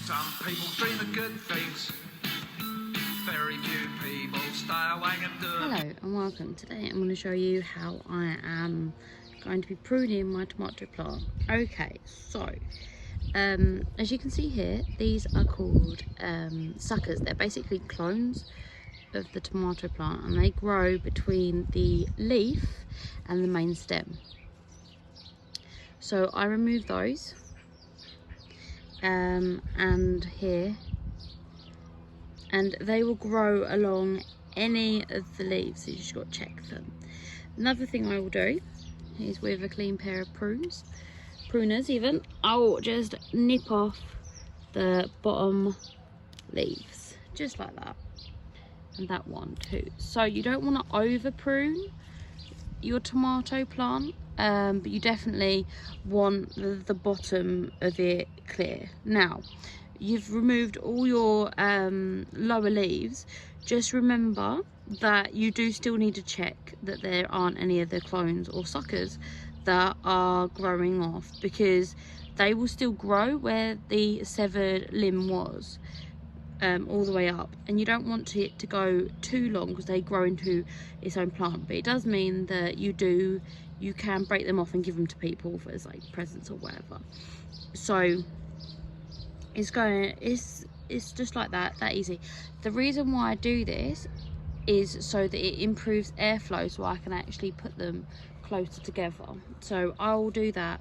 Some people dream of good things. Very few people stay awake and do it. Hello and welcome. Today I'm going to show you how I am going to be pruning my tomato plant. Okay, so as you can see here, these are called suckers. They're basically clones of the tomato plant, and they grow between the leaf and the main stem. So I remove those and here, and they will grow along any of the leaves, so you just got to check them. Another thing I will do is, with a clean pair of pruners even, I'll just nip off the bottom leaves just like that, and that one too. So you don't want to over prune your tomato plant, but you definitely want the bottom of it clear. Now you've removed all your lower leaves, just remember that you do still need to check that there aren't any other clones or suckers that are growing off, because they will still grow where the severed limb was, all the way up, and you don't want it to go too long because they grow into its own plant. But it does mean that you can break them off and give them to people as like presents or whatever. So it's just like that easy. The reason why I do this is so that it improves airflow, so I can actually put them closer together. So I will do that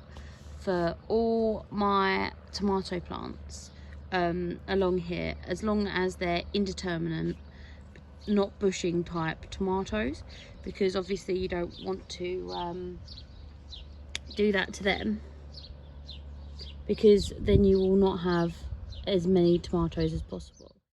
for all my tomato plants along here, as long as they're indeterminate, not bushing type tomatoes, because obviously you don't want to do that to them, because then you will not have as many tomatoes as possible.